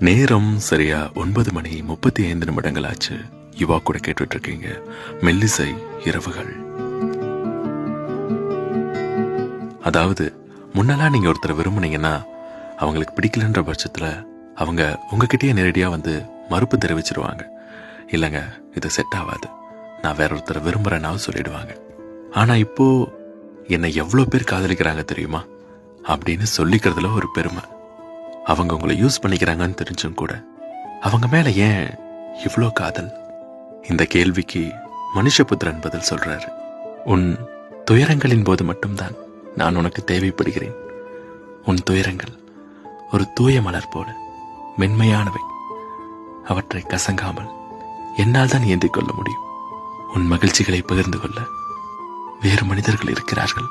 நேரம் சரியா 9:35 ஆச்சு. யுவா கூட கேட்டுட்டு இருக்கீங்க மெல்லிசை இரவுகள். அதாவது முன்னெல்லாம் நீங்க ஒருத்தரை விரும்புனீங்கன்னா அவங்களுக்கு பிடிக்கலன்ற பட்சத்துல அவங்க உங்ககிட்டயே நேரடியா வந்து மறுப்பு தெரிவிச்சிருவாங்க. இல்லைங்க, இது செட் ஆகாது, நான் வேற ஒருத்தரை விரும்புறேன்னாவும் சொல்லிடுவாங்க. ஆனா இப்போ என்னை எவ்வளவு பேர் காதலிக்கிறாங்க தெரியுமா அப்படின்னு சொல்லிக்கிறதுல ஒரு பெருமை. அவங்க உங்களை யூஸ் பண்ணிக்கிறாங்கன்னு தெரிஞ்சும் கூட அவங்க மேல ஏன் இவ்வளோ காதல்? இந்த கேள்விக்கு மனுஷபுத்திரன் பதில் சொல்றாரு. உன் துயரங்களின் போது மட்டும்தான் நான் உனக்கு தேவைப்படுகிறேன். உன் துயரங்கள் ஒரு தூய மலர் போல மென்மையானவை. அவற்றை கசங்காமல் என்னால் தான் ஏந்திக் கொள்ள முடியும். உன் மகிழ்ச்சிகளை பகிர்ந்து கொள்ள வேறு மனிதர்கள் இருக்கிறார்கள்.